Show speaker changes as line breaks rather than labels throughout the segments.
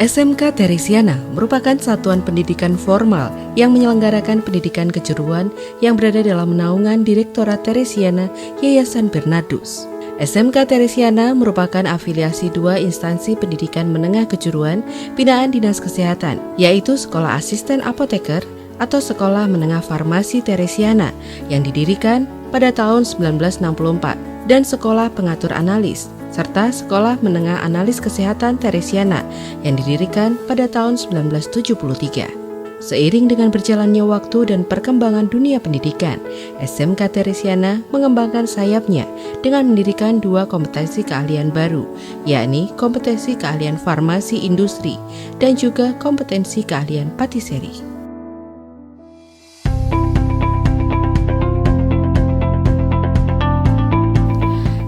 SMK Teresiana merupakan satuan pendidikan formal yang menyelenggarakan pendidikan kejuruan yang berada dalam naungan Direktorat Teresiana Yayasan Bernardus. SMK Teresiana merupakan afiliasi dua instansi pendidikan menengah kejuruan binaan Dinas Kesehatan, yaitu Sekolah Asisten Apoteker atau Sekolah Menengah Farmasi Teresiana yang didirikan pada tahun 1964 dan Sekolah Pengatur Analis serta Sekolah Menengah Analis Kesehatan Teresiana yang didirikan pada tahun 1973. Seiring dengan berjalannya waktu dan perkembangan dunia pendidikan, SMK Teresiana mengembangkan sayapnya dengan mendirikan dua kompetensi keahlian baru, yakni kompetensi keahlian farmasi industri dan juga kompetensi keahlian patiseri.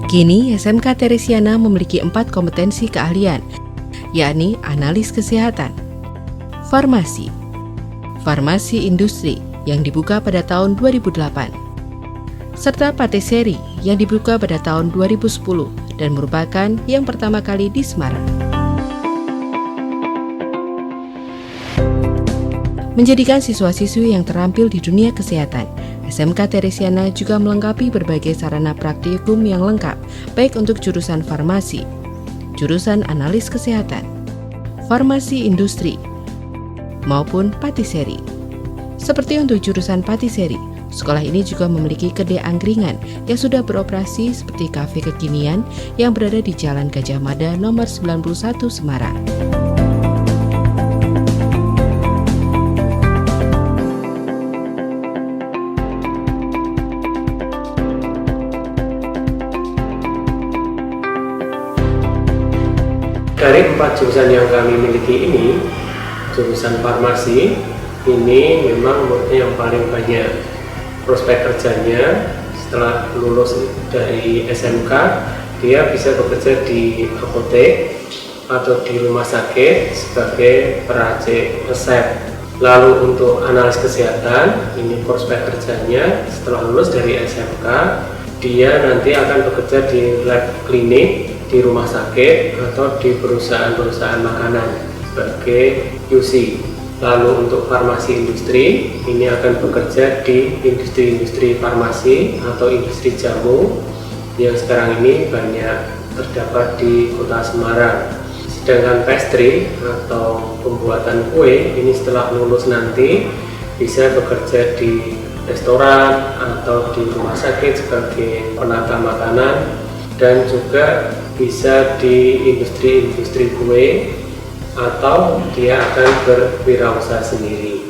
Kini, SMK Teresiana memiliki 4 kompetensi keahlian, yakni analis kesehatan, farmasi, farmasi industri yang dibuka pada tahun 2008, serta patiseri yang dibuka pada tahun 2010 dan merupakan yang pertama kali di Semarang. Menjadikan siswa-siswi yang terampil di dunia kesehatan, SMK Teresiana juga melengkapi berbagai sarana praktikum yang lengkap, baik untuk jurusan farmasi, jurusan analis kesehatan, farmasi industri, maupun patiseri. Seperti untuk jurusan patiseri, sekolah ini juga memiliki kedai angkringan yang sudah beroperasi seperti kafe kekinian yang berada di Jalan Gajah Mada nomor 91 Semarang.
Dari 4 jurusan yang kami miliki ini, jurusan farmasi ini memang muridnya yang paling banyak. Prospek kerjanya setelah lulus dari SMK, dia bisa bekerja di apotek atau di rumah sakit sebagai peracik resep. Lalu untuk analis kesehatan, ini prospek kerjanya setelah lulus dari SMK, dia nanti akan bekerja di lab klinik, di rumah sakit atau di perusahaan-perusahaan makanan sebagai QC. Lalu untuk farmasi industri, ini akan bekerja di industri-industri farmasi atau industri jamu yang sekarang ini banyak terdapat di Kota Semarang. Sedangkan pastry atau pembuatan kue, ini setelah lulus nanti bisa bekerja di restoran atau di rumah sakit sebagai penata makanan, dan juga bisa di industri-industri kue atau dia akan berwirausaha sendiri.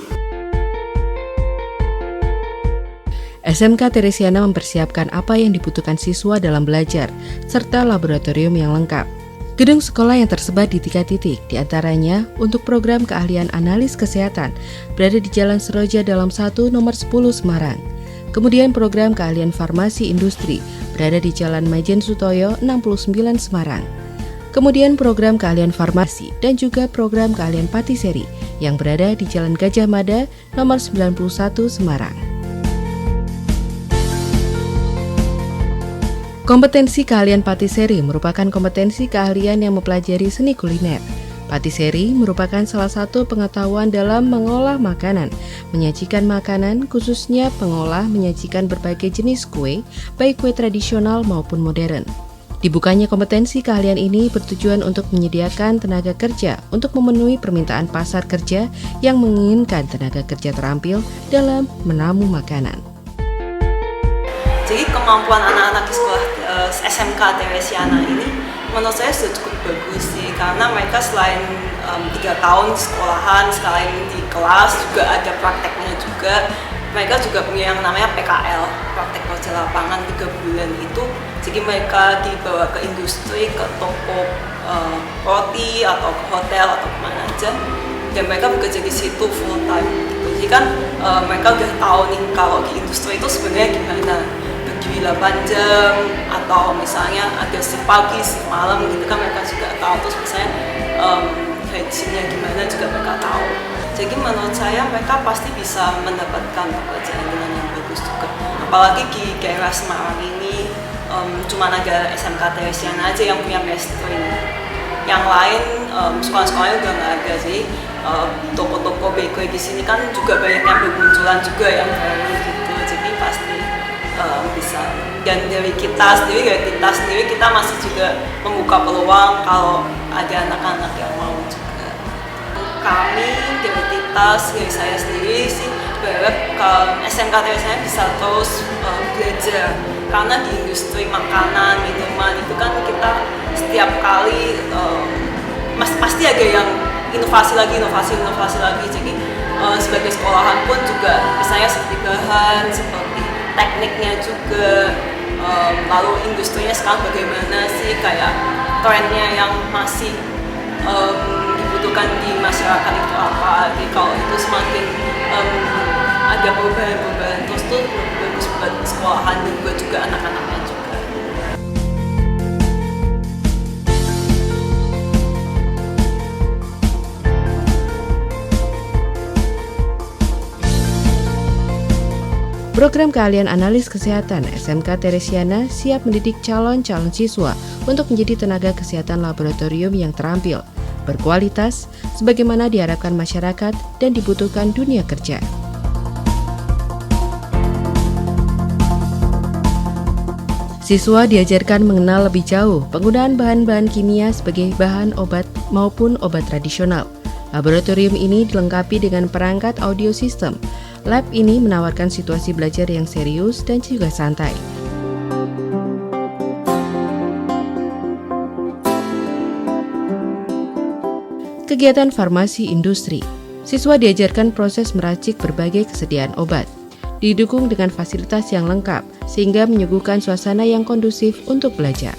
SMK Teresiana mempersiapkan apa yang dibutuhkan siswa dalam belajar, serta laboratorium yang lengkap. Gedung sekolah yang tersebar di 3 titik, diantaranya untuk program keahlian analis kesehatan, berada di Jalan Seroja Dalam 1 nomor 10 Semarang. Kemudian program keahlian farmasi industri, berada di Jalan Majen Sutoyo 69 Semarang. Kemudian program keahlian farmasi dan juga program keahlian patiseri yang berada di Jalan Gajah Mada nomor 91 Semarang. Kompetensi keahlian patiseri merupakan kompetensi keahlian yang mempelajari seni kuliner. Patiseri merupakan salah satu pengetahuan dalam mengolah makanan, menyajikan makanan, khususnya pengolah menyajikan berbagai jenis kue, baik kue tradisional maupun modern. Dibukanya kompetensi keahlian ini bertujuan untuk menyediakan tenaga kerja untuk memenuhi permintaan pasar kerja yang menginginkan tenaga kerja terampil dalam menamu makanan.
Jadi kemampuan anak-anak di sekolah SMK Teresiana ini menurut saya sudah cukup bagus sih, karena mereka selain 3 tahun sekolahan, selain di kelas juga ada prakteknya juga. Mereka juga punya yang namanya PKL, praktek kerja lapangan 3 bulan itu. Jadi mereka dibawa ke industri, ke toko roti atau ke hotel atau kemana aja, dan mereka bekerja di situ full time gitu. Jadi kan mereka udah tahu nih kalau di industri itu sebenarnya gimana, berdiri 8 jam atau misalnya ada shift pagi, shift malam gitu kan mereka juga tahu. Terus misalnya hygiene-nya gimana juga mereka tahu. Jadi menurut saya mereka pasti bisa mendapatkan pekerjaan dengan yang bagus juga. Apalagi di daerah Semarang ini cuma ada SMK Teresiana aja yang punya pastry. yang lain sekolah-sekolahnya udah nggak ada sih. Toko-toko bakery di sini kan juga banyak yang bermunculan juga yang baru gitu, jadi pasti bisa. Dan dari kita sendiri kita masih juga membuka peluang kalau ada anak-anak yang mau juga. Kami dari Titas, dari saya sendiri sih berharap kalau SMK Teresiana bisa terus belajar, karena di industri makanan, minuman itu kan kita setiap kali pasti ada yang inovasi lagi. Jadi sebagai sekolahan pun juga misalnya seperti bahan, seperti tekniknya juga, lalu industrinya sekarang bagaimana sih, kayak trennya yang masih dibutuhkan di masyarakat itu apa. Jadi kalau itu semakin ada perubahan terus tuh bagus buat sekolahan dan juga anak-anaknya juga.
Program keahlian analis kesehatan SMK Teresiana siap mendidik calon-calon siswa untuk menjadi tenaga kesehatan laboratorium yang terampil, berkualitas, sebagaimana diharapkan masyarakat dan dibutuhkan dunia kerja. Siswa diajarkan mengenal lebih jauh penggunaan bahan-bahan kimia sebagai bahan obat maupun obat tradisional. Laboratorium ini dilengkapi dengan perangkat audio system. Lab ini menawarkan situasi belajar yang serius dan juga santai. Kegiatan farmasi industri. Siswa diajarkan proses meracik berbagai kesediaan obat. Didukung dengan fasilitas yang lengkap, sehingga menyuguhkan suasana yang kondusif untuk belajar.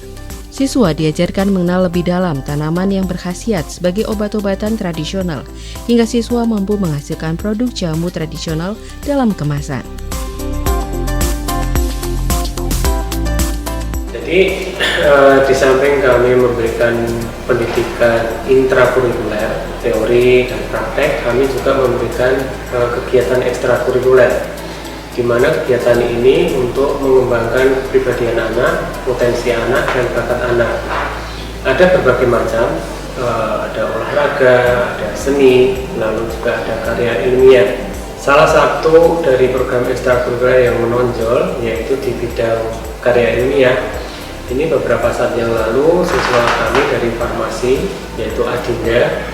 Siswa diajarkan mengenal lebih dalam tanaman yang berkhasiat sebagai obat-obatan tradisional, hingga siswa mampu menghasilkan produk jamu tradisional dalam kemasan.
Jadi di samping kami memberikan pendidikan intrakurikuler, teori dan praktek, kami juga memberikan kegiatan ekstrakurikuler, di mana kegiatan ini untuk mengembangkan kepribadian anak, potensi anak, dan bakat anak. Ada berbagai macam, ada olahraga, ada seni, lalu juga ada karya ilmiah. Salah satu dari program ekstrakurikuler yang menonjol yaitu di bidang karya ilmiah. Ini beberapa saat yang lalu siswa kami dari farmasi, yaitu Adinda,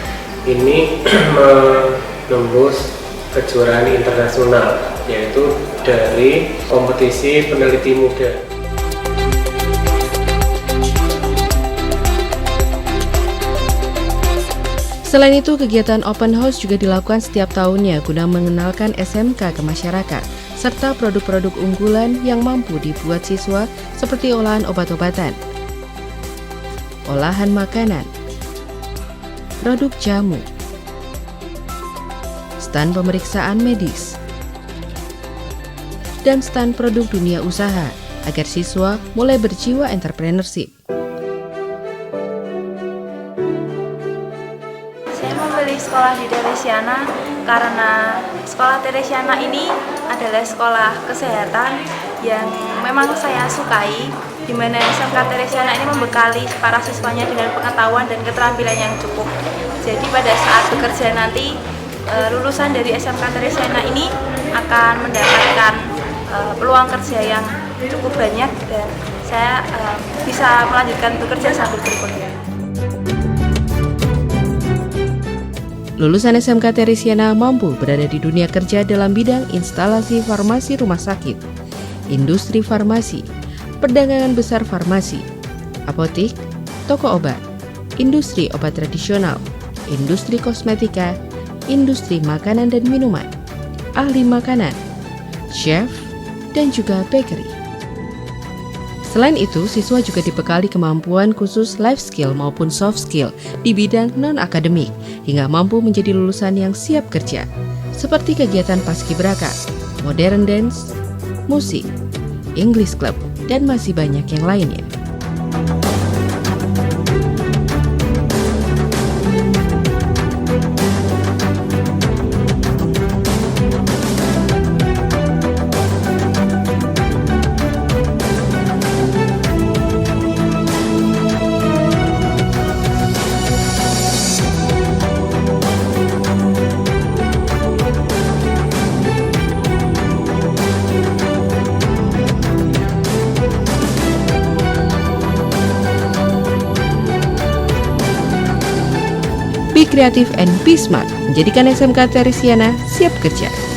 ini menembus kejuaraan internasional, yaitu dari kompetisi peneliti muda.
Selain itu, kegiatan open house juga dilakukan setiap tahunnya guna mengenalkan SMK ke masyarakat, serta produk-produk unggulan yang mampu dibuat siswa seperti olahan obat-obatan, olahan makanan, produk jamu, stand pemeriksaan medis, dan stand produk dunia usaha agar siswa mulai berjiwa entrepreneurship.
Saya memilih sekolah di Teresiana karena sekolah Teresiana ini adalah sekolah kesehatan yang memang saya sukai, di mana SMK Teresiana ini membekali para siswanya dengan pengetahuan dan keterampilan yang cukup. Jadi pada saat bekerja nanti, lulusan dari SMK Teresiana ini akan mendapatkan peluang kerja yang cukup banyak dan saya bisa melanjutkan bekerja sambil berkuliah.
Lulusan SMK Teresiana mampu berada di dunia kerja dalam bidang instalasi farmasi rumah sakit, industri farmasi, perdagangan besar farmasi, apotik, toko obat, industri obat tradisional, industri kosmetika, industri makanan dan minuman, ahli makanan, chef, dan juga bakery. Selain itu, siswa juga dibekali kemampuan khusus life skill maupun soft skill di bidang non-akademik hingga mampu menjadi lulusan yang siap kerja, seperti kegiatan paskibraka, modern dance, musik, English club, dan masih banyak yang lainnya. kreatif, and be smart, menjadikan SMK Teresiana siap kerja.